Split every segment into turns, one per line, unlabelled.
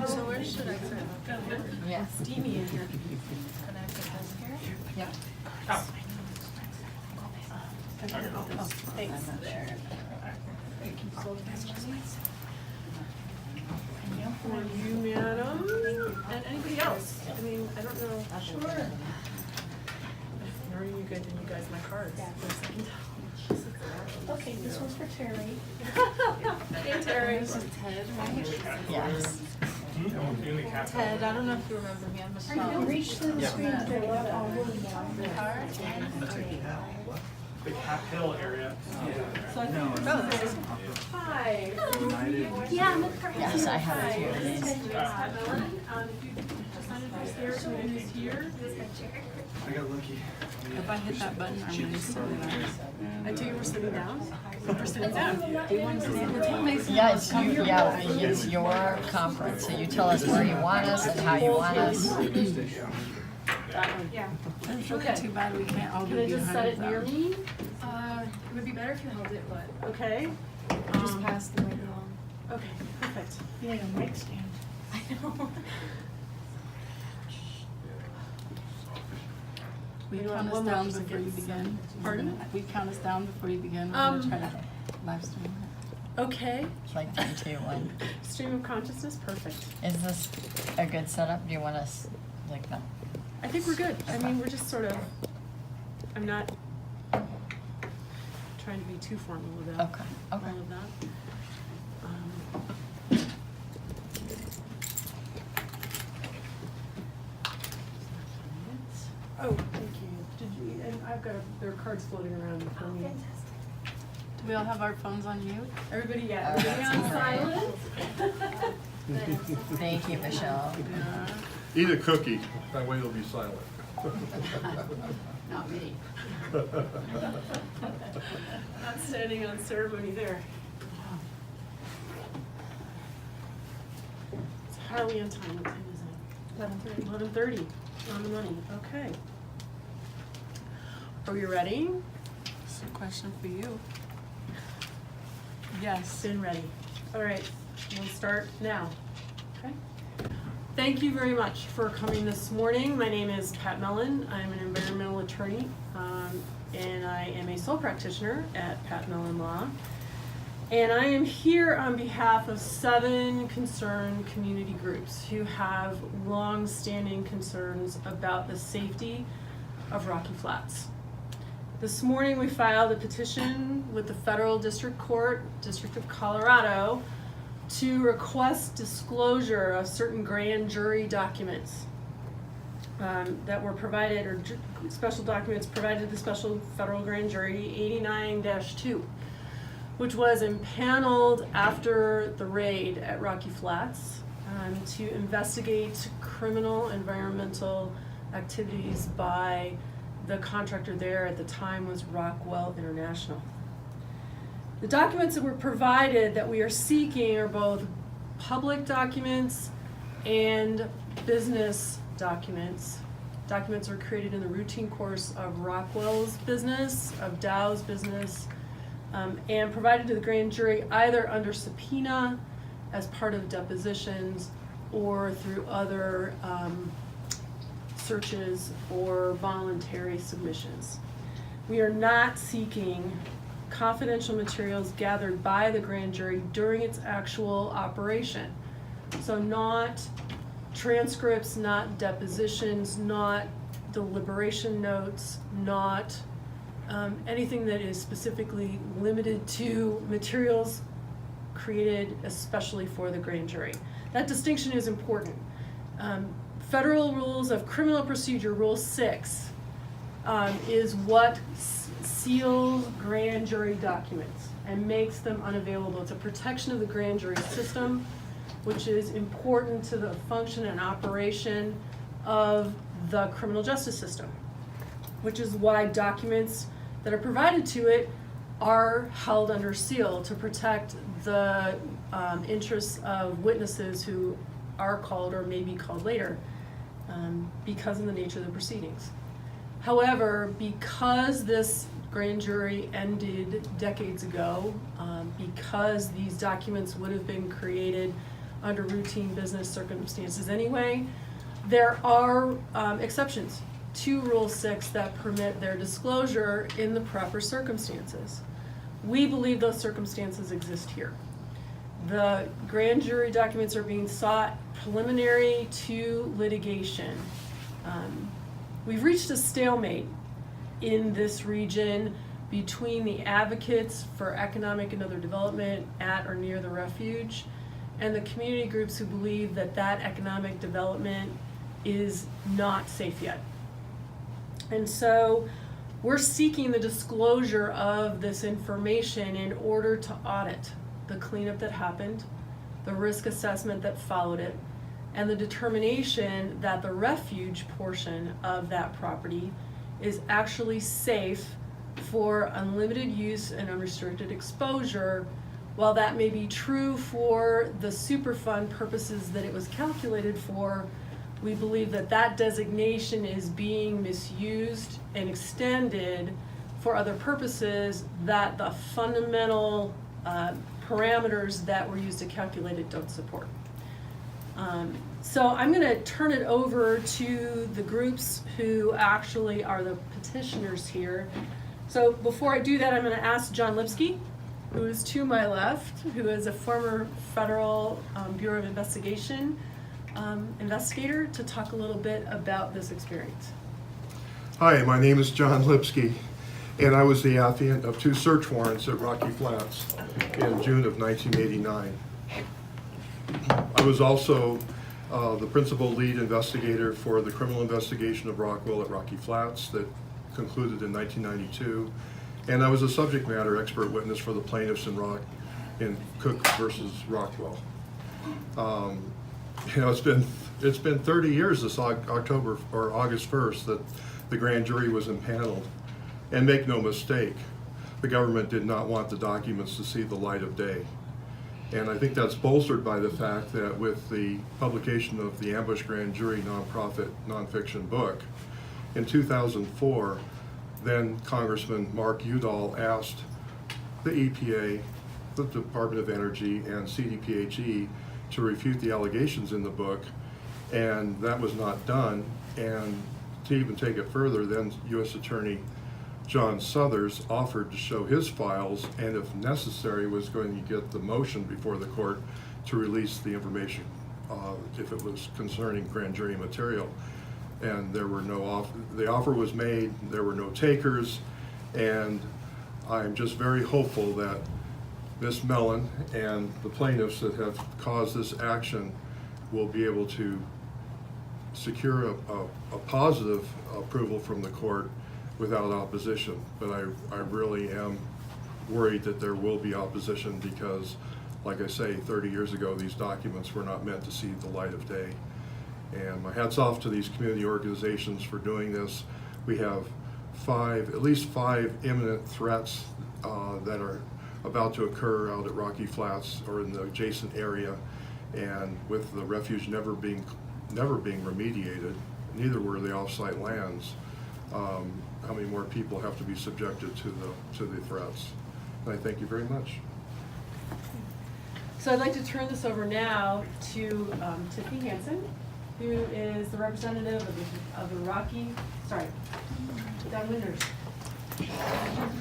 So where should I sit?
Yeah.
Steamy in here. Can I put this here?
Yeah.
Thanks. There. For you, madam, and anybody else. I mean, I don't know. Sure. Are you good? And you guys, my cards.
Okay, this one's for Terry.
Hey, Terry.
This is Ted, right?
Yes.
Ted, I don't know if you remember me. I'm
You
Michelle.
can reach through the screen if they want all really
The Cap Hill area.
So I think hi.
Yeah, I'm at first.
Yes, I have a few of these.
Mellen. If you just sign it upstairs, so it is here.
I got lucky.
If I hit that button, I'm going to sit down.
I tell you we're sitting down. We're sitting down.
Do you want to stand? It's what makes it
Yeah, it's your conference, so you tell us where you want us and how you want us.
Yeah.
It's really too bad we can't all
Can
be
I just set it
behind
near
them.
me? It would be better if you held it, but, okay.
Just pass the mic along.
Okay, perfect.
Yeah, your mic stand.
I know.
Will you
You know
count
what,
us
one
down
more person
before you
gets-
begin?
Pardon?
Will you count us down before you begin? We're going to try to live stream it.
Okay.
It's like 3, 2, 1.
Stream of consciousness, perfect.
Is this a good setup? Do you want us like that?
I think we're good. I mean, we're just sort of, I'm not trying to be too formal about
Okay.
all
Okay.
of that. Oh, thank you. Did you, and I've got, there are cards floating around for me.
Do we all have our phones on mute?
Everybody,
Oh,
yeah, everybody
that's
on
great.
silent?
Thank you, Michelle.
Yeah.
Eat a cookie, that way it'll be silent.
Not me.
Not standing on ceremony there. So how are we on time? What time is it? 11:30. 11:30, on the money, okay. Are you ready?
It's a question for you. Yes.
Been ready. All right, we'll start now, okay? Thank you very much for coming this morning. My name is Pat Mellen. I'm an environmental attorney, and I am a sole practitioner at Pat Mellen Law. And I am here on behalf of 7 concerned community groups who have long-standing concerns about the safety of Rocky Flats. This morning we filed a petition with the Federal District Court, District of Colorado, to request disclosure of certain grand jury documents that were provided, or special documents provided to the special federal grand jury 89-2, which was impaneled after the raid at Rocky Flats to investigate criminal environmental activities by the contractor there at the time was Rockwell International. The documents that were provided that we are seeking are both public documents and business documents. Documents are created in the routine course of Rockwell's business, of Dow's business, and provided to the grand jury either under subpoena as part of depositions or through other searches or voluntary submissions. We are not seeking confidential materials gathered by the grand jury during its actual operation. So not transcripts, not depositions, not deliberation notes, not anything that is specifically limited to materials created especially for the grand jury. That distinction is important. Federal Rules of Criminal Procedure, Rule 6, is what seals grand jury documents and makes them unavailable. It's a protection of the grand jury system, which is important to the function and operation of the criminal justice system, which is why documents that are provided to it are held under seal to protect the interests of witnesses who are called or may be called later because of the nature of the proceedings. However, because this grand jury ended decades ago, because these documents would have been created under routine business circumstances anyway. There are exceptions to Rule 6 that permit their disclosure in the proper circumstances. We believe those circumstances exist here. The grand jury documents are being sought preliminary to litigation. We've reached a stalemate in this region between the advocates for economic and other development at or near the refuge and the community groups who believe that that economic development is not safe yet. And so we're seeking the disclosure of this information in order to audit the cleanup that happened, the risk assessment that followed it, and the determination that the refuge portion of that property is actually safe for unlimited use and unrestricted exposure. While that may be true for the Superfund purposes that it was calculated for, we believe that that designation is being misused and extended for other purposes that the fundamental parameters that were used to calculate it don't support. So I'm going to turn it over to the groups who actually are the petitioners here. So before I do that, I'm going to ask John Lipsky, who is to my left, who is a former federal Bureau of Investigation investigator, to talk a little bit about this experience.
Hi, my name is John Lipsky, and I was the affiant of 2 search warrants at Rocky Flats in June of 1989. I was also the principal lead investigator for the criminal investigation of Rockwell at Rocky Flats that concluded in 1992, and I was a subject matter expert witness for the plaintiffs in Cook versus Rockwell. It's been 30 years this October or August 1st that the grand jury was impaneled, and make no mistake, the government did not want the documents to see the light of day. And I think that's bolstered by the fact that with the publication of the Ambush Grand Jury nonprofit nonfiction book, in 2004, then Congressman Mark Udall asked the EPA, the Department of Energy, and CDPHE to refute the allegations in the book, and that was not done. And to even take it further, then U.S. Attorney John Suthers offered to show his files, and if necessary was going to get the motion before the court to release the information if it was concerning grand jury material. And there were no the offer was made, there were no takers, and I'm just very hopeful that Ms. Mellen and the plaintiffs that have caused this action will be able to secure a positive approval from the court without opposition. But I really am worried that there will be opposition because, like I say, 30 years ago these documents were not meant to see the light of day. And my hat's off to these community organizations for doing this. We have at least five imminent threats that are about to occur out at Rocky Flats or in the adjacent area, and with the refuge never being remediated, neither were the off-site lands. How many more people have to be subjected to the threats? And I thank you very much.
So I'd like to turn this over now to Tiffany Hansen, who is the representative of the Downwinders.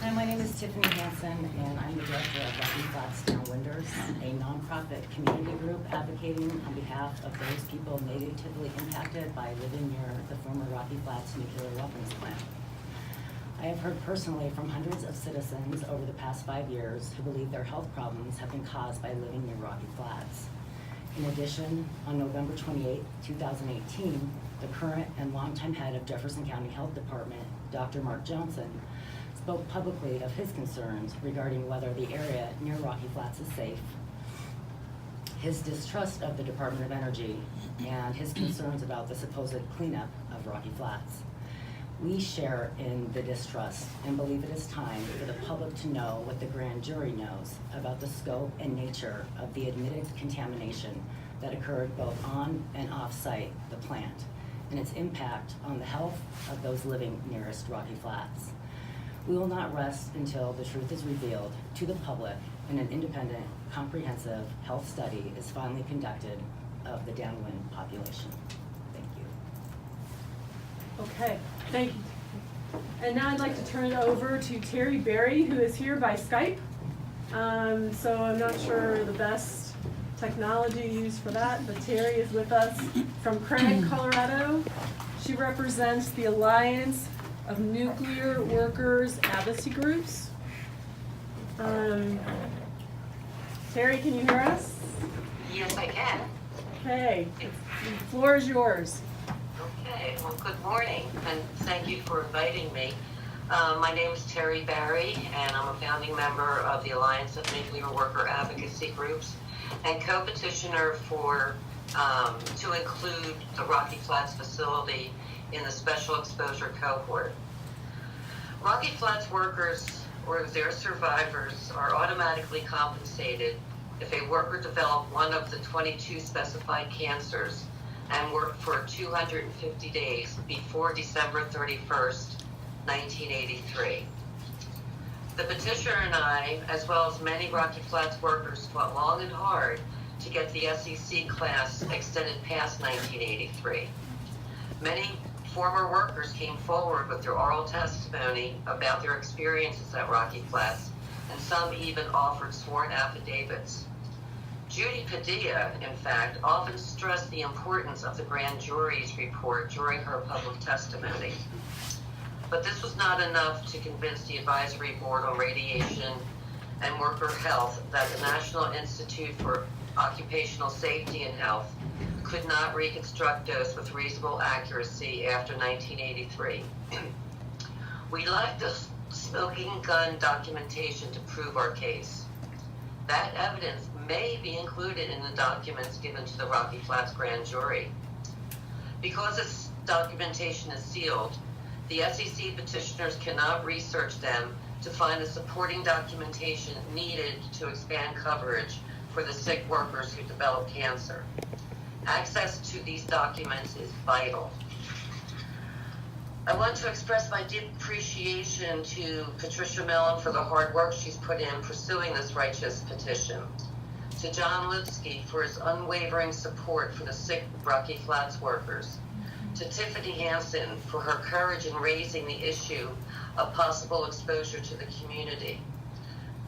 Hi, my name is Tiffany Hansen, and I'm the director of Rocky Flats Downwinders, a nonprofit community group advocating on behalf of those people negatively impacted by living near the former Rocky Flats nuclear weapons plant. I have heard personally from hundreds of citizens over the past 5 years who believe their health problems have been caused by living near Rocky Flats. In addition, on November 28, 2018, the current and longtime head of Jefferson County Health Department, Dr. Mark Johnson, spoke publicly of his concerns regarding whether the area near Rocky Flats is safe, his distrust of the Department of Energy, and his concerns about the supposed cleanup of Rocky Flats. We share in the distrust and believe it is time for the public to know what the grand jury knows about the scope and nature of the admitted contamination that occurred both on and off-site the plant and its impact on the health of those living nearest Rocky Flats. We will not rest until the truth is revealed to the public and an independent, comprehensive health study is finally conducted of the downwind population. Thank you.
Okay, thank you. And now I'd like to turn it over to Terry Berry, who is here by Skype. So I'm not sure the best technology to use for that, but Terry is with us from Craig, Colorado. She represents the Alliance of Nuclear Workers Advocacy Groups. Terry, can you hear us?
Yes, I can.
Okay, the floor is yours.
Okay, well, good morning, and thank you for inviting me. My name is Terry Barry, and I'm a founding member of the Alliance of Nuclear Worker Advocacy Groups and co-petitioner for to include the Rocky Flats facility in the special exposure cohort. Rocky Flats workers or their survivors are automatically compensated if a worker developed one of the 22 specified cancers and worked for 250 days before December 31st, 1983. The petitioner and I, as well as many Rocky Flats workers, fought long and hard to get the SEC class extended past 1983. Many former workers came forward with their oral testimony about their experiences at Rocky Flats, and some even offered sworn affidavits. Judy Padilla, in fact, often stressed the importance of the grand jury's report during her public testimony. But this was not enough to convince the Advisory Board on Radiation and Worker Health that the National Institute for Occupational Safety and Health could not reconstruct dose with reasonable accuracy after 1983. We lacked the smoking gun documentation to prove our case. That evidence may be included in the documents given to the Rocky Flats grand jury. Because this documentation is sealed, the SEC petitioners cannot research them to find the supporting documentation needed to expand coverage for the sick workers who develop cancer. Access to these documents is vital. I want to express my deep appreciation to Patricia Mellen for the hard work she's put in pursuing this righteous petition, to John Lipsky for his unwavering support for the sick Rocky Flats workers, to Tiffany Hansen for her courage in raising the issue of possible exposure to the community,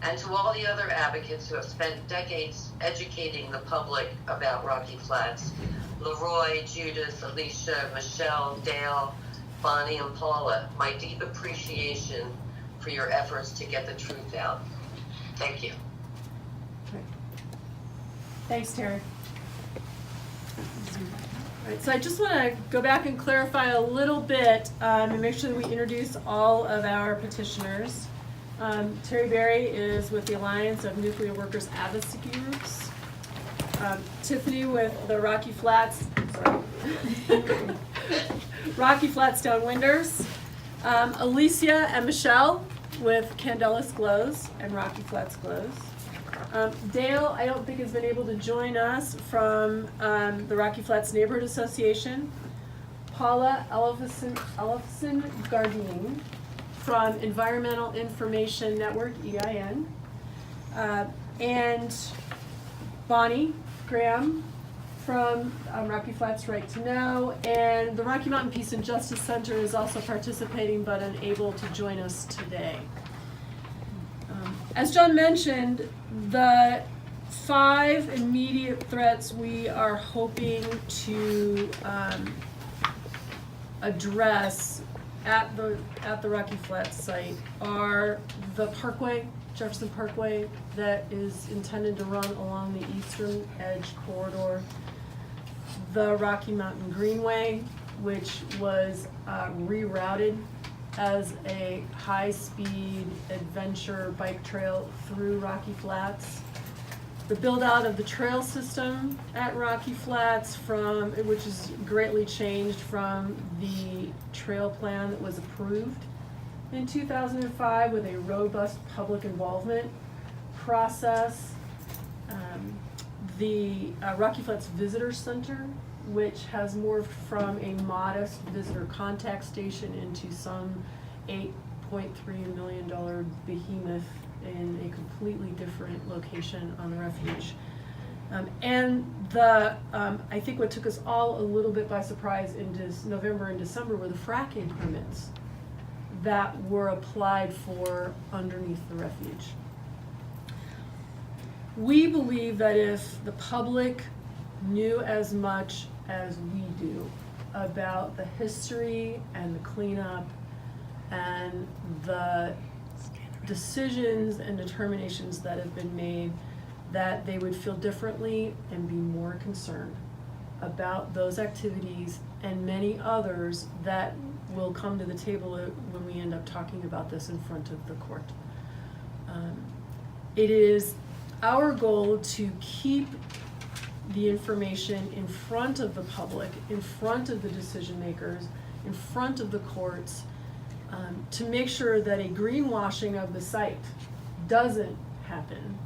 and to all the other advocates who have spent decades educating the public about Rocky Flats: Leroy, Judith, Alicia, Michelle, Dale, Bonnie, and Paula. My deep appreciation for your efforts to get the truth out. Thank you.
Thanks, Terry. All right, so I just want to go back and clarify a little bit and make sure that we introduce all of our petitioners. Terry Berry is with the Alliance of Nuclear Workers Advocacy Groups. Tiffany with the Rocky Flats Downwinders. Alicia and Michelle with Candelas Glows and Rocky Flats Glows. Dale, I don't think has been able to join us from the Rocky Flats Neighborhood Association. Paula Ellefson Gardine from Environmental Information Network, EIN. And Bonnie Graham from Rocky Flats Right to Know. And the Rocky Mountain Peace and Justice Center is also participating but unable to join us today. As John mentioned, the 5 immediate threats we are hoping to address at the Rocky Flats site are the Parkway, Jefferson Parkway, that is intended to run along the eastern edge corridor, the Rocky Mountain Greenway, which was rerouted as a high-speed adventure bike trail through Rocky Flats. The build-out of the trail system at Rocky Flats, which is greatly changed from the trail plan that was approved in 2005 with a robust public involvement process. The Rocky Flats Visitor Center, which has morphed from a modest visitor contact station into some $8.3 million behemoth in a completely different location on the Refuge. I think what took us all a little bit by surprise in November and December were the fracking permits that were applied for underneath the Refuge. We believe that if the public knew as much as we do about the history and the cleanup and the decisions and determinations that have been made, that they would feel differently and be more concerned about those activities and many others that will come to the table when we end up talking about this in front of the court. It is our goal to keep the information in front of the public, in front of the decision makers, in front of the courts, to make sure that a greenwashing of the site doesn't happen.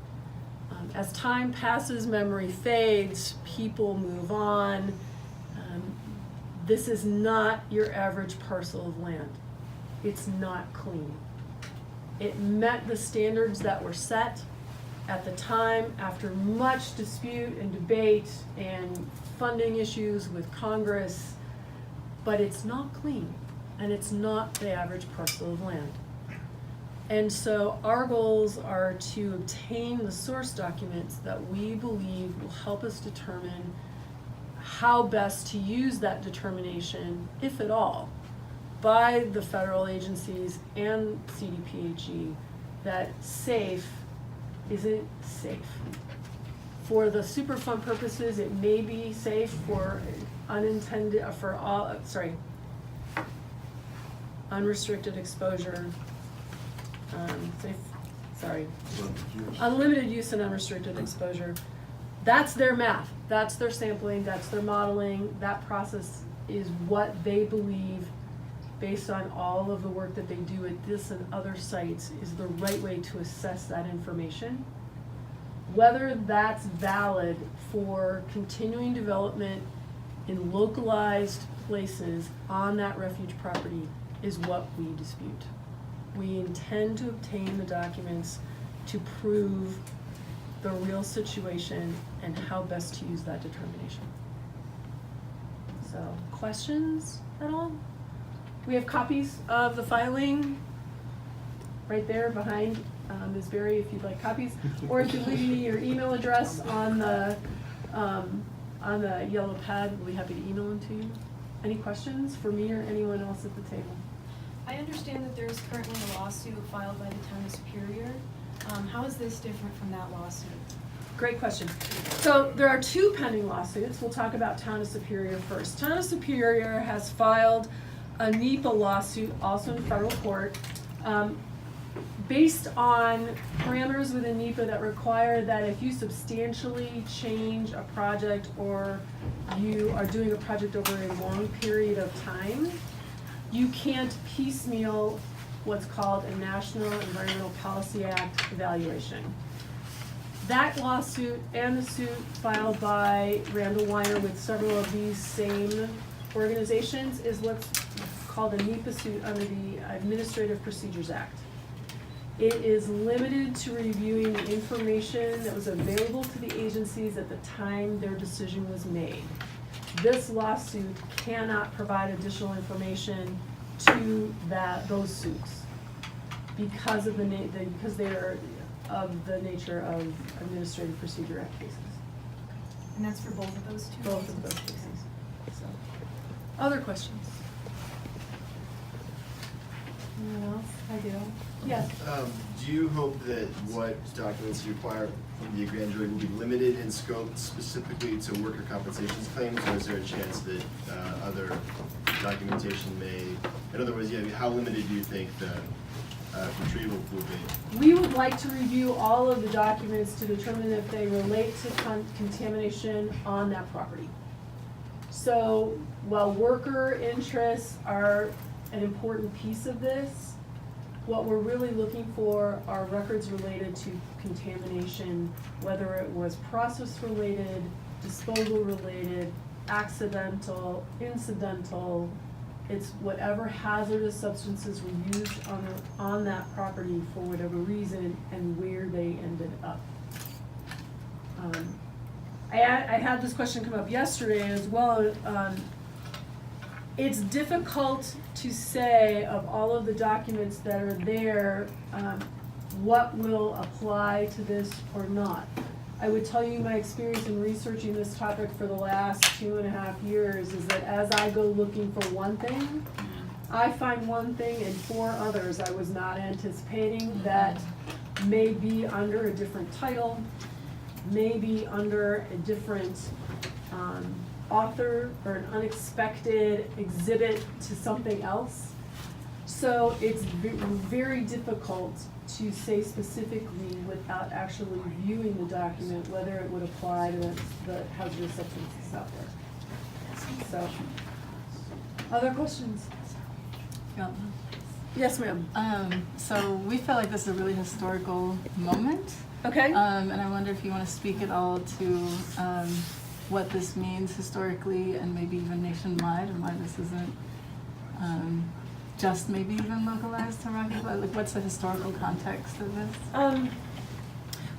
As time passes, memory fades, people move on. This is not your average parcel of land. It's not clean. It met the standards that were set at the time after much dispute and debate and funding issues with Congress, but it's not clean, and it's not the average parcel of land. And so our goals are to obtain the source documents that we believe will help us determine how best to use that determination, if at all, by the federal agencies and CDPHE, that safe isn't safe. For the Superfund purposes, it may be safe for unrestricted exposure, unlimited use and unrestricted exposure. That's their math, that's their sampling, that's their modeling. That process is what they believe, based on all of the work that they do at this and other sites, is the right way to assess that information. Whether that's valid for continuing development in localized places on that refuge property is what we dispute. We intend to obtain the documents to prove the real situation and how best to use that determination. So, questions at all? We have copies of the filing right there behind Ms. Berry if you'd like copies, or if you leave me your email address on the yellow pad, we'll be happy to email them to you. Any questions for me or anyone else at the table?
I understand that there is currently a lawsuit filed by the Town of Superior. How is this different from that lawsuit?
Great question. So there are two pending lawsuits. We'll talk about Town of Superior first. Town of Superior has filed a NEPA lawsuit, also in federal court, based on parameters within NEPA that require that if you substantially change a project or you are doing a project over a long period of time, you can't piecemeal what's called a National Environmental Policy Act evaluation. That lawsuit and the suit filed by Randall Weiner with several of these same organizations is what's called a NEPA suit under the Administrative Procedures Act. It is limited to reviewing the information that was available to the agencies at the time their decision was made. This lawsuit cannot provide additional information to those suits because of because they are of the nature of Administrative Procedure Act cases.
And that's for both of those two?
Both of those cases. So, other questions? Anyone else? I do. Yes.
Do you hope that what documents you require from the grand jury will be limited in scope specifically to worker compensations claims, or is there a chance that other documentation may, in other words, how limited do you think the retrieval will be?
We would like to review all of the documents to determine if they relate to contamination on that property. So while worker interests are an important piece of this, what we're really looking for are records related to contamination, whether it was process related, disposal related, accidental, incidental, It's whatever hazardous substances were used on that property for whatever reason and where they ended up. I had this question come up yesterday as well. It's difficult to say of all of the documents that are there, what will apply to this or not. I would tell you my experience in researching this topic for the last 2.5 years is that as I go looking for one thing, I find one thing and 4 others I was not anticipating that may be under a different title, may be under a different author or an unexpected exhibit to something else. So it's very difficult to say specifically without actually viewing the document whether it would apply to the hazardous substances out there. So, other questions?
Yeah.
Yes, ma'am.
So we feel like this is a really historical moment.
Okay.
And I wonder if you want to speak at all to what this means historically and maybe even nationwide, and why this isn't just maybe even localized to Rocky Flat. Like, what's the historical context of this?
I'm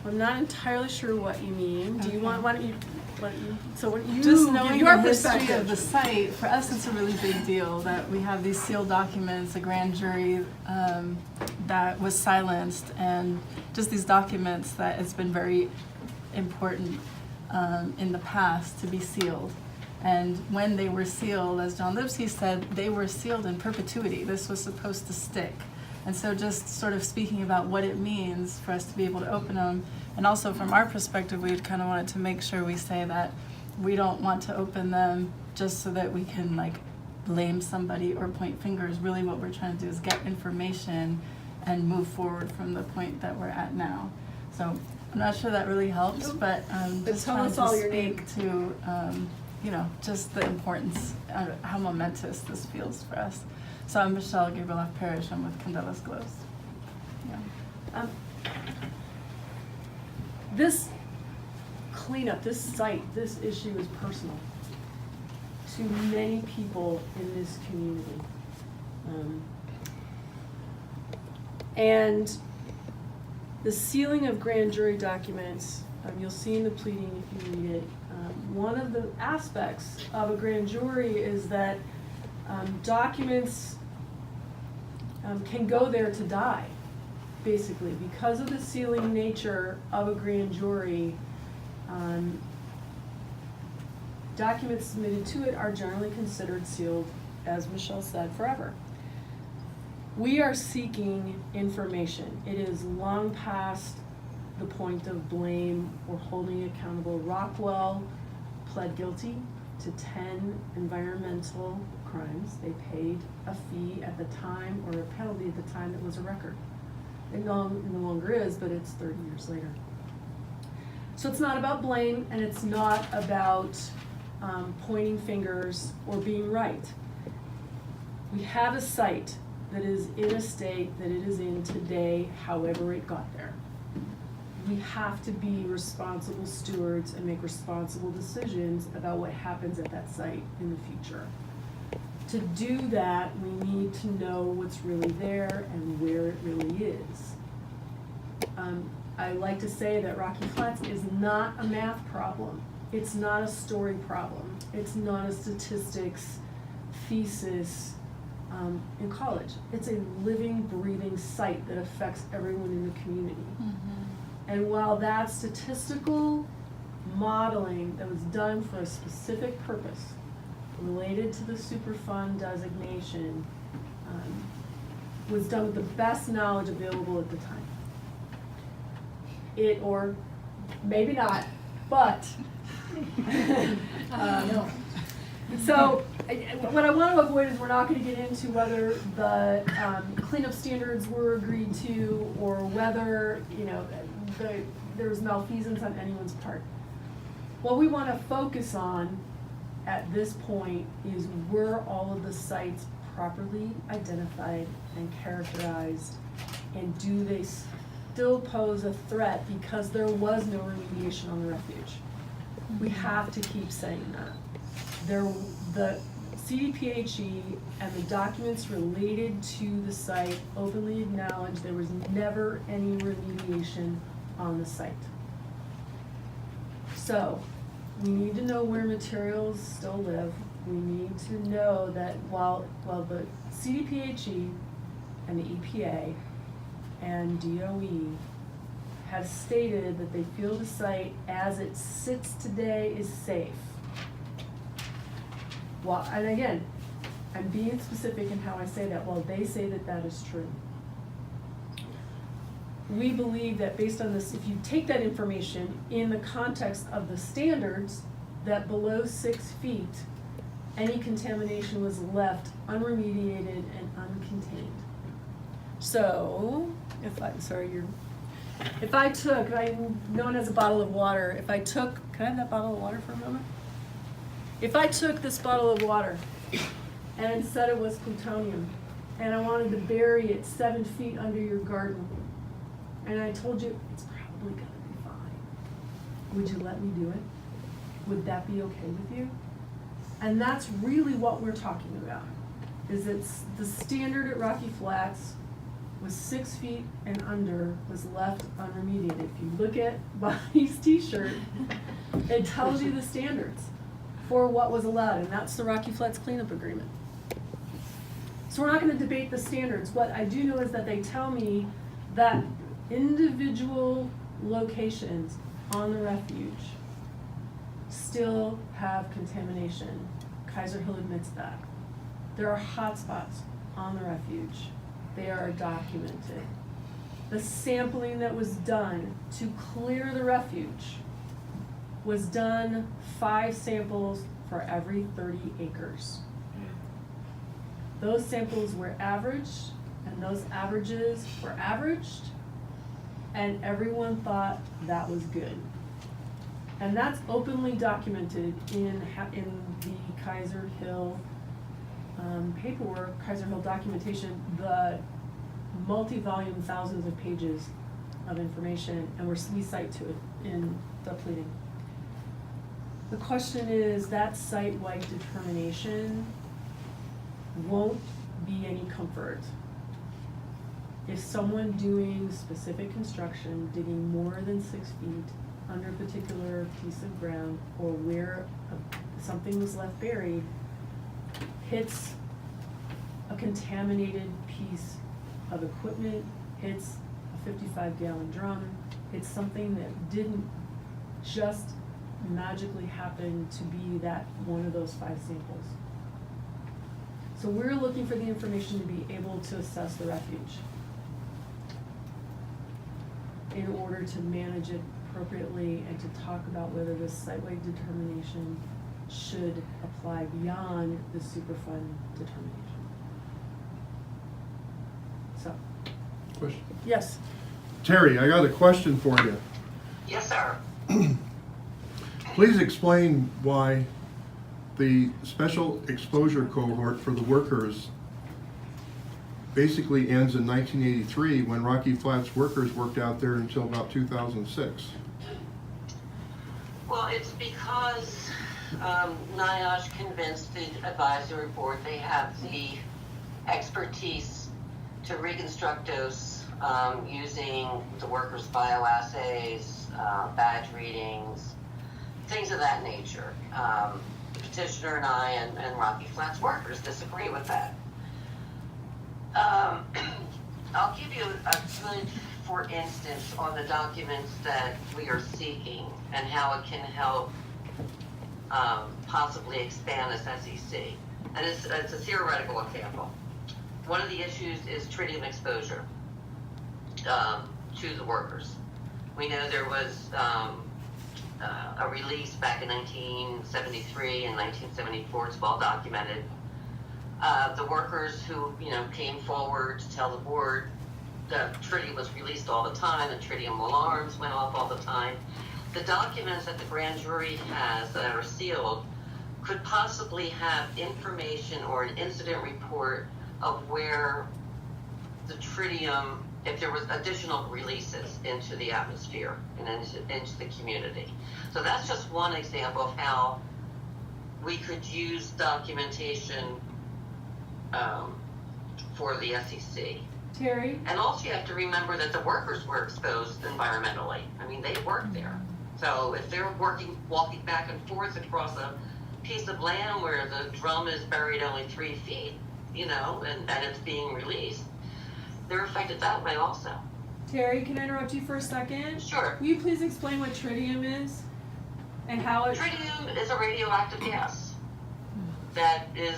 not entirely sure what you mean. Do you want? Why don't you? So what you
Just knowing
your
the history
perspective
of the site, for us it's a really big deal that we have these sealed documents, a grand jury that was silenced, and just these documents that it's been very important in the past to be sealed. And when they were sealed, as John Lipsky said, they were sealed in perpetuity. This was supposed to stick. And so just sort of speaking about what it means for us to be able to open them, and also from our perspective, we kind of wanted to make sure we say that we don't want to open them just so that we can like blame somebody or point fingers. Really what we're trying to do is get information and move forward from the point that we're at now. So I'm not sure that really helps, but just
tell
trying
us
to
all your name.
speak to you know, just the importance, how momentous this feels for us. So I'm Michelle Gabriel Parrish. I'm with Candelas Glows. Yeah.
This cleanup, this site, this issue is personal to many people in this community. And the sealing of grand jury documents, you'll see in the pleading if you read it, one of the aspects of a grand jury is that documents can go there to die, basically. Because of the sealing nature of a grand jury, documents submitted to it are generally considered sealed, as Michelle said, forever. We are seeking information. It is long past the point of blame or holding accountable. Rockwell pled guilty to 10 environmental crimes. They paid a fee at the time, or a penalty at the time that was a record. It no longer is, but it's 30 years later. So it's not about blame, and it's not about pointing fingers or being right. We have a site that is in a state that it is in today, however it got there. We have to be responsible stewards and make responsible decisions about what happens at that site in the future. To do that, we need to know what's really there and where it really is. I like to say that Rocky Flats is not a math problem. It's not a story problem. It's not a statistics thesis in college. It's a living, breathing site that affects everyone in the community. Mm-hmm. And while that statistical modeling that was done for a specific purpose related to the Superfund designation was done with the best knowledge available at the time. It, or maybe not, but no. So what I want to avoid is we're not going to get into whether the cleanup standards were agreed to or whether, you know, there was malfeasance on anyone's part. What we want to focus on at this point is, were all of the sites properly identified and characterized, and do they still pose a threat because there was no remediation on the refuge? We have to keep saying that. The CDPHE and the documents related to the site openly acknowledge there was never any remediation on the site. So, we need to know where materials still live. We need to know that while the CDPHE and the EPA and DOE have stated that they feel the site as it sits today is safe. Well, and again, I'm being specific in how I say that. Well, they say that that is true. We believe that based on this, if you take that information in the context of the standards, that below 6 feet, any contamination was left unremediated and uncontained. So, if I took, I'm known as a bottle of water, if I took, can I have that bottle of water for a moment? If I took this bottle of water and said it was plutonium, and I wanted to bury it 7 feet under your garden, and I told you it's probably gonna be fine, would you let me do it? Would that be okay with you? And that's really what we're talking about, is it's the standard at Rocky Flats was 6 feet and under was left unremediated. If you look at Bonnie's t-shirt, it tells you the standards for what was allowed, and that's the Rocky Flats cleanup agreement. So we're not gonna debate the standards. What I do know is that they tell me that individual locations on the refuge still have contamination. Kaiser Hill admits that. There are hot spots on the refuge. They are documented. The sampling that was done to clear the refuge was done 5 samples for every 30 acres. Those samples were averaged, and those averages were averaged, and everyone thought that was good. And that's openly documented in the Kaiser Hill paperwork, Kaiser Hill documentation, the multi-volume thousands of pages of information, and we cite to it in the pleading. The question is, that site-wide determination won't be any comfort. If someone doing specific construction, digging more than 6 feet under a particular piece of ground, or where something was left buried, hits a contaminated piece of equipment, hits a 55-gallon drum, hits something that didn't just magically happen to be that one of those 5 samples. So we're looking for the information to be able to assess the refuge in order to manage it appropriately and to talk about whether this site-wide determination should apply beyond the Superfund determination. So.
Question?
Yes.
Terry, I got a question for you.
Yes, sir.
Please explain why the special exposure cohort for the workers basically ends in 1983 when Rocky Flats workers worked out there until about 2006.
Well, it's because NIOSH convinced the advisory board they have the expertise to reconstruct those using the workers' bioassays, badge readings, things of that nature. The petitioner and I and Rocky Flats workers disagree with that. I'll give you a good, for instance, on the documents that we are seeking and how it can help possibly expand this SEC. And it's a theoretical example. One of the issues is tritium exposure to the workers. We know there was a release back in 1973 and 1974. It's well documented. The workers who came forward to tell the board that tritium was released all the time and tritium alarms went off all the time. The documents that the grand jury has that are sealed could possibly have information or an incident report of where the tritium, if there was additional releases into the atmosphere and into the community. So that's just one example of how we could use documentation for the SEC.
Terry?
And also you have to remember that the workers were exposed environmentally. I mean, they worked there. So if they're walking back and forth across a piece of land where the drum is buried only 3 feet, you know, and it's being released, they're affected that way also.
Terry, can I interrupt you for a second?
Sure.
Will you please explain what tritium is and how it...
Tritium is a radioactive gas that is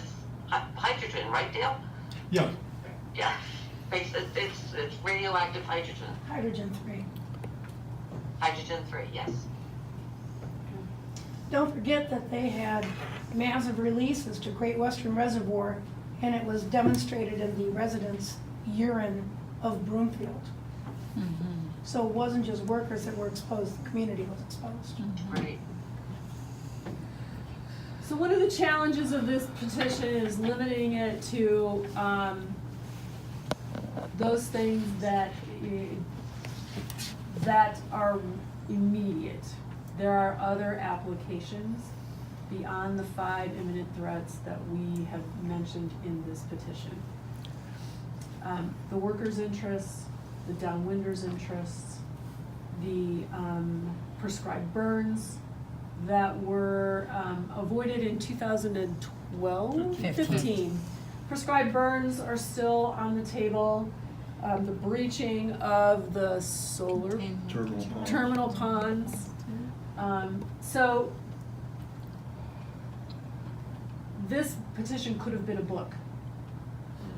hydrogen, right, Dale?
Yeah.
Yeah. It's radioactive hydrogen.
Hydrogen-3.
Hydrogen-3, yes.
Don't forget that they had massive releases to Great Western Reservoir, and it was demonstrated in the residents' urine of Broomfield. So it wasn't just workers that were exposed, the community was exposed.
Right.
So one of the challenges of this petition is limiting it to those things that are immediate. There are other applications beyond the 5 imminent threats that we have mentioned in this petition. The workers' interests, the Downwinders' interests, the prescribed burns that were avoided in 2012, 15. Prescribed burns are still on the table. The breaching of the solar terminal ponds. So this petition could have been a book.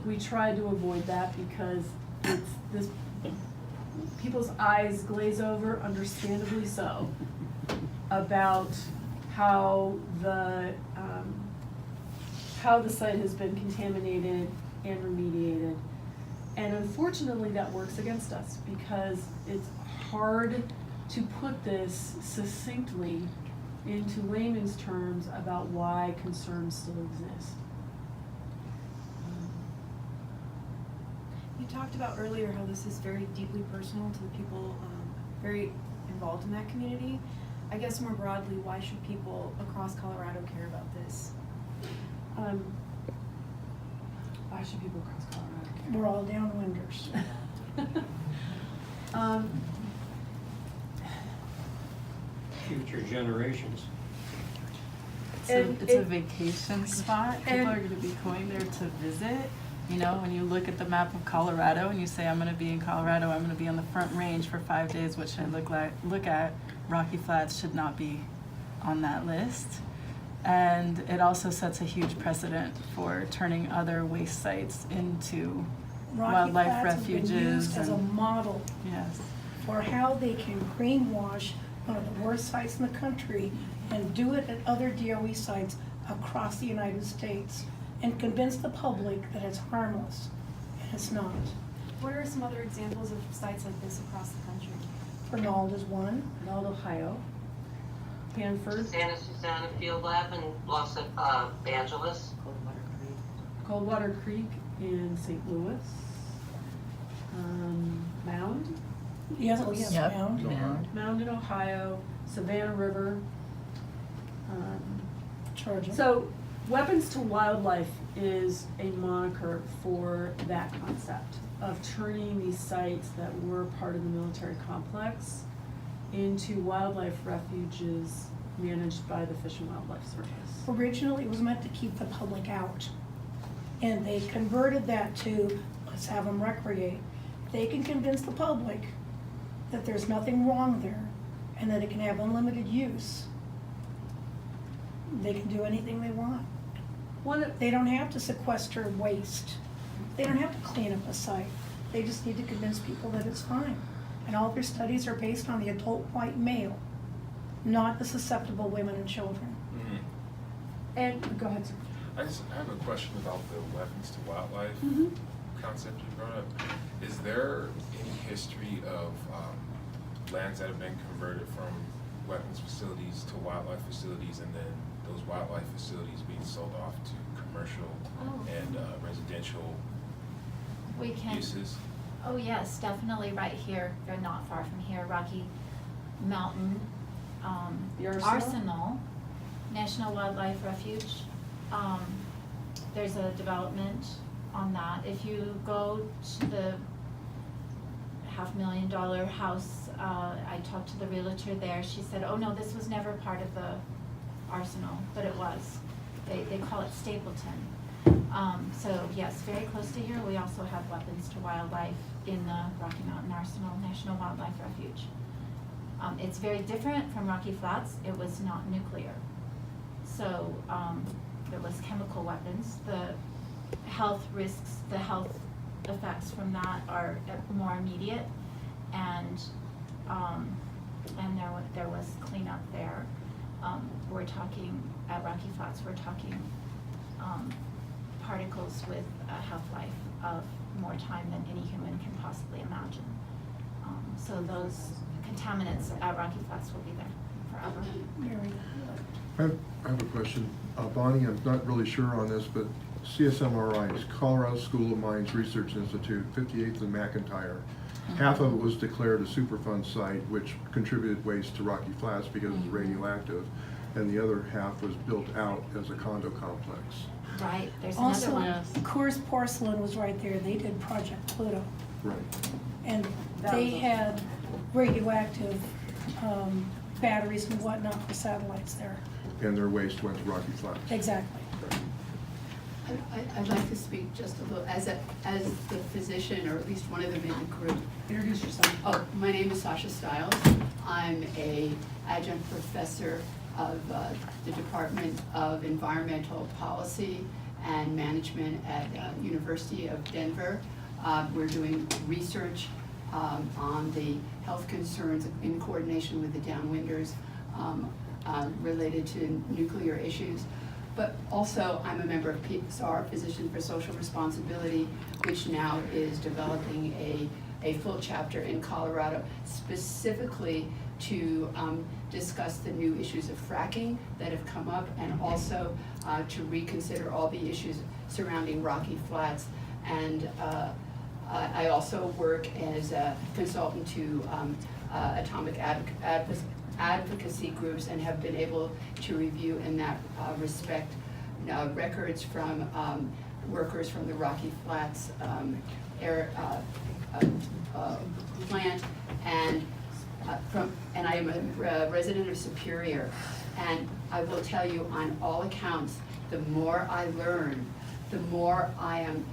We tried to avoid that because people's eyes glaze over, understandably so, about how the site has been contaminated and remediated. And unfortunately, that works against us because it's hard to put this succinctly into layman's terms about why concerns still exist.
You talked about earlier how this is very deeply personal to the people very involved in that community. I guess more broadly, why should people across Colorado care about this?
Why should people across Colorado care?
We're all downwinders.
Future generations.
It's a vacation spot. People are going to be going there to visit. You know, when you look at the map of Colorado and you say, I'm going to be in Colorado, I'm going to be on the Front Range for 5 days, what should I look at? Rocky Flats should not be on that list. And it also sets a huge precedent for turning other waste sites into wildlife
Rocky Flats has been
refuges.
used as a model
Yes.
for how they can greenwash one of the worst sites in the country and do it at other DOE sites across the United States and convince the public that it's harmless, and it's not.
What are some other examples of sites like this across the country?
Fernald is one.
Fernald, Ohio, Hanford,
Santa Susana Field Lab in Los Angeles.
Coldwater Creek in St. Louis, Mound,
Yes, we have
Yep.
found.
Mound in Ohio, Savannah River.
Georgia.
So weapons to wildlife is a moniker for that concept of turning these sites that were part of the military complex into wildlife refuges managed by the Fish and Wildlife Service.
Originally, it was meant to keep the public out. And they converted that to, let's have them recreate. They can convince the public that there's nothing wrong there and that it can have unlimited use. They can do anything they want. They don't have to sequester waste. They don't have to clean up a site. They just need to convince people that it's fine. And all their studies are based on the adult white male, not the susceptible women and children.
And, go ahead, sir.
I have a question about the weapons to wildlife concept you brought up. Is there any history of lands that have been converted from weapons facilities to wildlife facilities, and then those wildlife facilities being sold off to commercial and residential
We can.
uses?
Oh yes, definitely right here. They're not far from here. Rocky Mountain,
The Arsenal?
Arsenal National Wildlife Refuge. There's a development on that. If you go to the $500,000 house, I talked to the realtor there. She said, oh no, this was never part of the arsenal, but it was. They call it Stapleton. So yes, very close to here. We also have weapons to wildlife in the Rocky Mountain Arsenal National Wildlife Refuge. It's very different from Rocky Flats. It was not nuclear. So there was chemical weapons. The health risks, the health effects from that are more immediate, and there was cleanup there. We're talking at Rocky Flats. We're talking particles with a half-life of more time than any human can possibly imagine. So those contaminants at Rocky Flats will be there forever.
I have a question. Bonnie, I'm not really sure on this, but CSMRI's Colorado School of Mines Research Institute, 58th and McIntyre. Half of it was declared a Superfund site, which contributed waste to Rocky Flats because it was radioactive, and the other half was built out as a condo complex.
Right, there's
Also,
another one.
Coors Porcelain was right there. They did Project Pluto.
Right.
And
That
they
was a-
had radioactive batteries and whatnot for satellites there.
And their waste went to Rocky Flats.
Exactly.
I'd like to speak just a little, as the physician, or at least one of them in the group.
Introduce yourself.
Oh, my name is Sasha Stiles. I'm a adjunct professor of the Department of Environmental Policy and Management at University of Denver. We're doing research on the health concerns in coordination with the Downwinders related to nuclear issues. But also, I'm a member of PSAR, Physician for Social Responsibility, which now is developing a full chapter in Colorado, specifically to discuss the new issues of fracking that have come up, and also to reconsider all the issues surrounding Rocky Flats. And I also work as a consultant to atomic advocacy groups, and have been able to review in that respect records from workers from the Rocky Flats plant, and I am a resident of Superior. And I will tell you, on all accounts, the more I learn, the more I am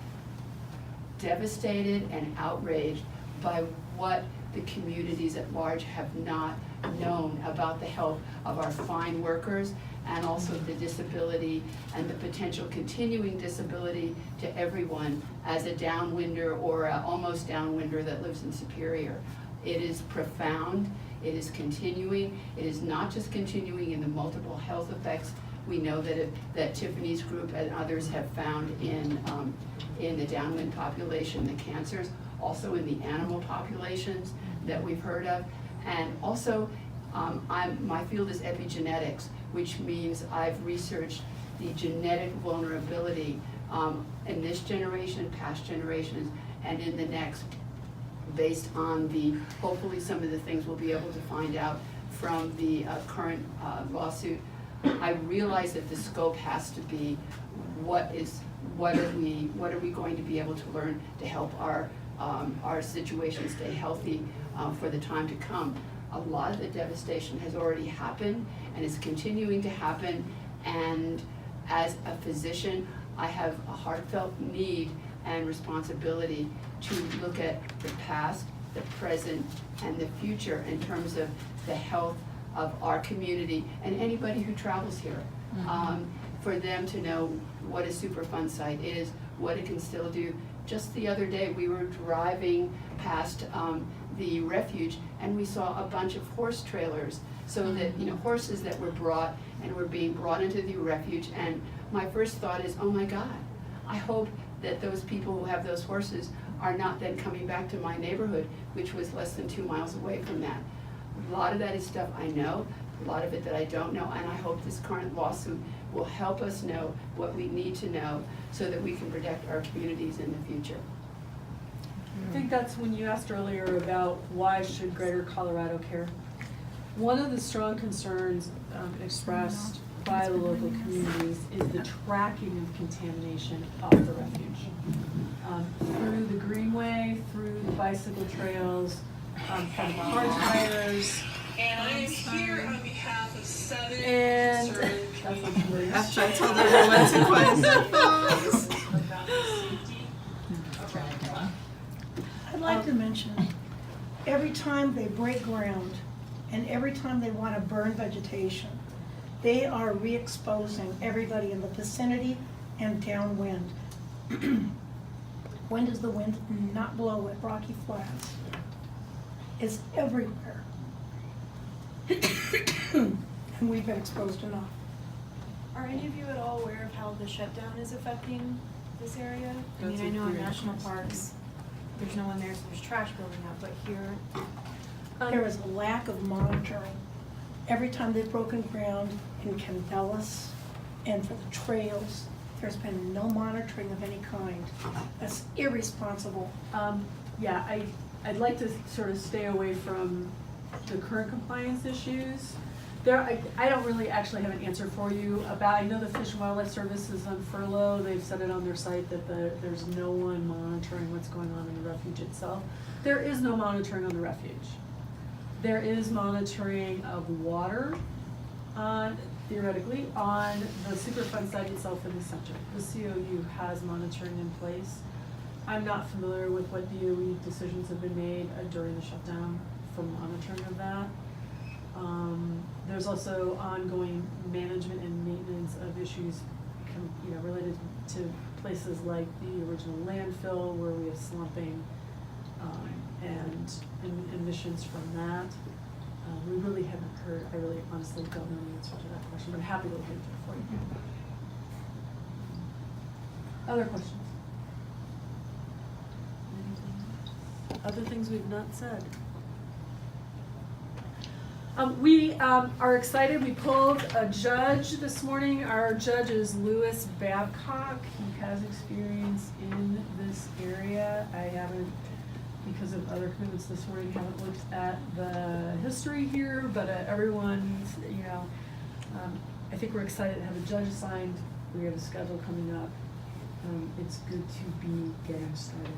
devastated and outraged by what the communities at large have not known about the health of our fine workers, and also the disability and the potential continuing disability to everyone as a downwinder or a almost downwinder that lives in Superior. It is profound. It is continuing. It is not just continuing in the multiple health effects we know that Tiffany's group and others have found in the downwind population, the cancers, also in the animal populations that we've heard of. And also, my field is epigenetics, which means I've researched the genetic vulnerability in this generation, past generations, and in the next, based on hopefully some of the things we'll be able to find out from the current lawsuit. I realize that the scope has to be what are we going to be able to learn to help our situation stay healthy for the time to come. A lot of the devastation has already happened and is continuing to happen, and as a physician, I have a heartfelt need and responsibility to look at the past, the present, and the future in terms of the health of our community and anybody who travels here. For them to know what a Superfund site is, what it can still do. Just the other day, we were driving past the Refuge, and we saw a bunch of horse trailers. So that, horses that were brought and were being brought into the Refuge. And my first thought is, oh my God, I hope that those people who have those horses are not then coming back to my neighborhood, which was less than 2 miles away from that. A lot of that is stuff I know, a lot of it that I don't know, and I hope this current lawsuit will help us know what we need to know so that we can protect our communities in the future.
I think that's when you asked earlier about why should Greater Colorado care. One of the strong concerns expressed by the local communities is the tracking of contamination of the refuge. Through the greenway, through the bicycle trails, from car tires.
And I am here on behalf of 7
And
concerned communities.
After I told everyone to quiet their phones.
I'd like to mention, every time they break ground and every time they want to burn vegetation, they are re-exposing everybody in the vicinity and downwind. When does the wind not blow at Rocky Flats? It's everywhere. And we've been exposed enough.
Are any of you at all aware of how the shutdown is affecting this area? I
That's
mean, I
a
know in
great
national
question.
parks, there's no one there, so there's trash building up, but here,
There is a lack of monitoring. Every time they've broken ground in Candelas and for the trails, there's been no monitoring of any kind. That's irresponsible.
Yeah, I'd like to sort of stay away from the current compliance issues. I don't really actually have an answer for you about, I know the Fish and Wildlife Service is on furlough. They've said it on their site that there's no one monitoring what's going on in the refuge itself. There is no monitoring on the refuge. There is monitoring of water theoretically, on the Superfund site itself in the center. The COU has monitoring in place. I'm not familiar with what DOE decisions have been made during the shutdown for monitoring of that. There's also ongoing management and maintenance of issues, related to places like the original landfill where we have slumping and emissions from that. We really haven't heard. I really honestly don't know the answer to that question, but I'm happy to look into it for you. Other questions? Other things we've not said? We are excited. We pulled a judge this morning. Our judge is Louis Babcock. He has experience in this area. I haven't, because of other commitments this morning, haven't looked at the history here, but everyone's, I think we're excited to have a judge assigned. We have a schedule coming up. It's good to be getting started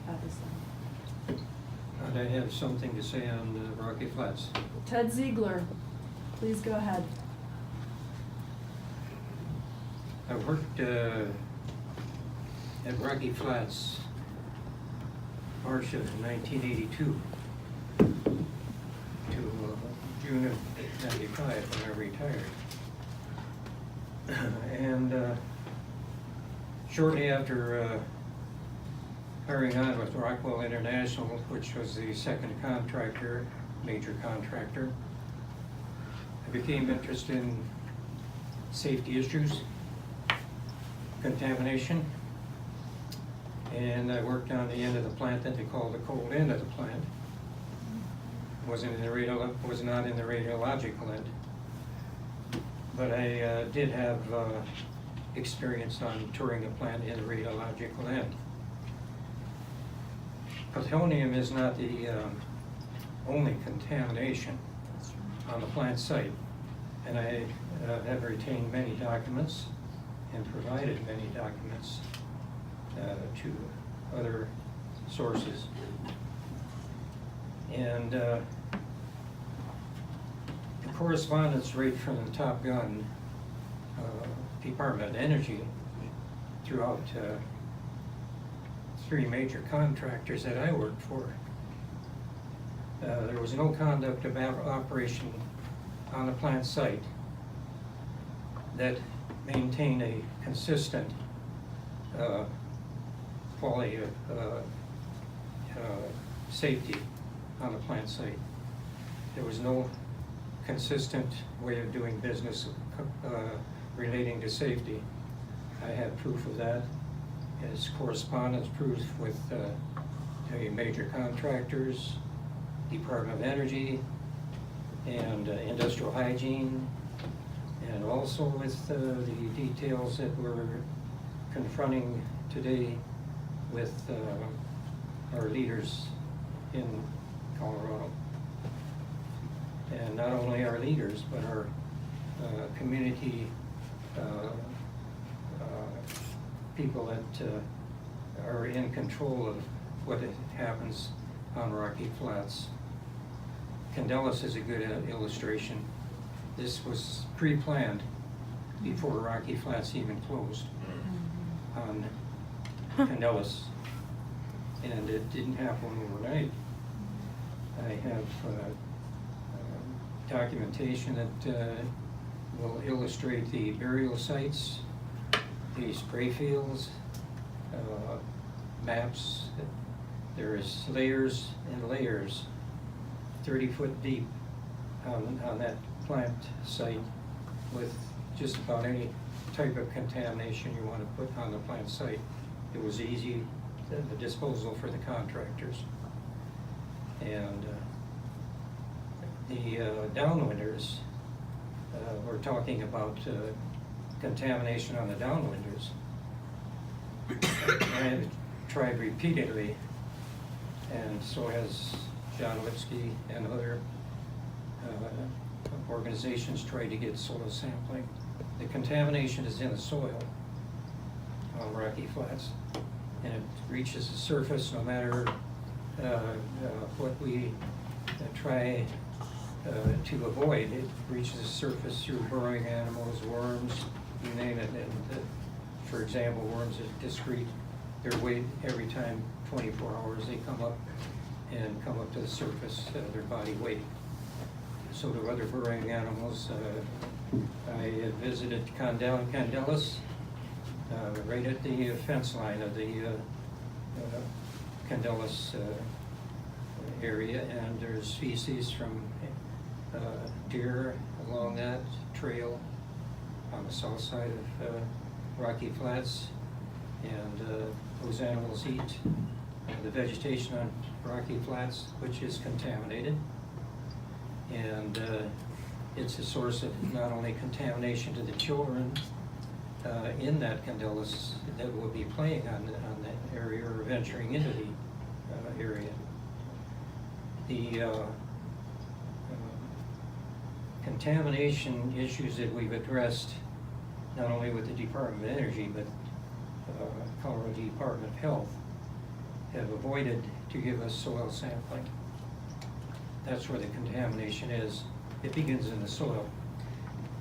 at this time.
And I have something to say on the Rocky Flats.
Ted Ziegler, please go ahead.
I worked at Rocky Flats March of 1982 to June of 95 when I retired. And shortly after hiring on with Rockwell International, which was the second contractor, major contractor, I became interested in safety issues, contamination, and I worked on the end of the plant that they call the cold end of the plant. Was not in the radiological end, but I did have experience on touring the plant in the radiological end. Plutonium is not the only contamination on the plant site, and I have retained many documents and provided many documents to other sources. And the correspondence rate from the Top Gun Department of Energy throughout 3 major contractors that I worked for. There was no conduct of operation on the plant site that maintained a consistent quality of safety on the plant site. There was no consistent way of doing business relating to safety. I have proof of that. As correspondence proof with the major contractors, Department of Energy, and industrial hygiene, and also with the details that we're confronting today with our leaders in Colorado. And not only our leaders, but our community people that are in control of what happens on Rocky Flats. Candelas is a good illustration. This was pre-planned before Rocky Flats even closed on Candelas. And it didn't happen overnight. I have documentation that will illustrate the burial sites, the spray fields, maps. There is layers and layers, 30-foot deep on that plant site, with just about any type of contamination you want to put on the plant site. It was easy, the disposal for the contractors. And the Downwinders, we're talking about contamination on the Downwinders. I have tried repeatedly, and so has John Lipsky and other organizations tried to get soil sampling. The contamination is in the soil on Rocky Flats, and it reaches the surface no matter what we try to avoid. It reaches the surface through burrowing animals, worms, you name it. And for example, worms are discrete. Their weight every time, 24 hours, they come up to the surface, their body weight. So do other burrowing animals. I visited Candelas, right at the fence line of the Candelas area, and there's feces from deer along that trail on the south side of Rocky Flats, and those animals eat the vegetation on Rocky Flats, which is contaminated, and it's a source of not only contamination to the children in that Candelas that will be playing on that area or venturing into the area. The contamination issues that we've addressed, not only with the Department of Energy, but Colorado Department of Health, have avoided to give us soil sampling. That's where the contamination is. It begins in the soil.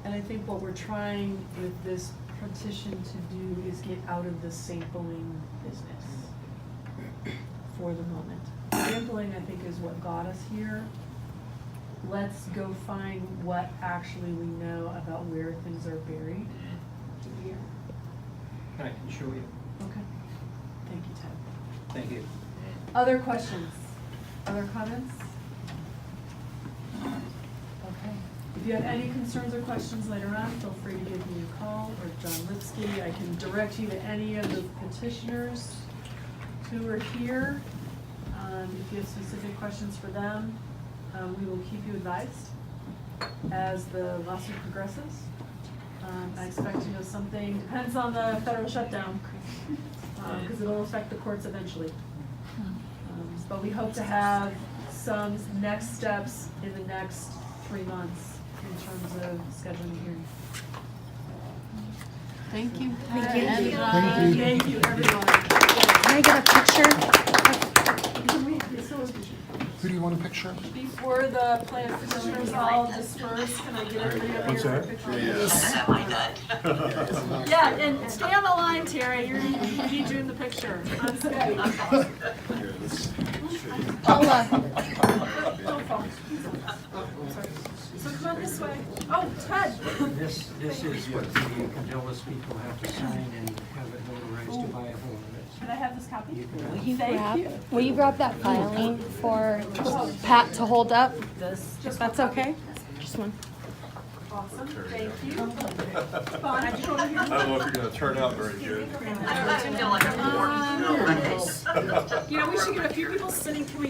And I think what we're trying with this petition to do is get out of the sampling business for the moment. Sampling, I think, is what got us here. Let's go find what actually we know about where things are buried here.
I can show you.
Okay. Thank you, Ted.
Thank you.
Other questions? Other comments? Okay. If you have any concerns or questions later on, feel free to give me a call, or John Lipsky. I can direct you to any of the petitioners who are here. If you have specific questions for them, we will keep you advised as the lawsuit progresses. I expect to know something, depends on the federal shutdown, because it'll affect the courts eventually. But we hope to have some next steps in the next 3 months in terms of scheduling a hearing.
Thank you.
Thank you, everyone.
Can I get a picture?
Who do you want a picture?
Before the plaintiff petitioners all disperse, can I get everybody up
What's
here
that?
for a picture? Yeah, and stay on the line, Terry. We need you in the picture on Skype. So come on this way. Oh, Ted.
This is what the Candelas people have to sign and have it notarized to buy a home.
Can I have this copy?
Will you grab that filing for Pat to hold up?
Just
That's okay? Just one.
Awesome, thank you.
I don't know if you're gonna turn out very good.
You know, we should get a few people sitting. Can we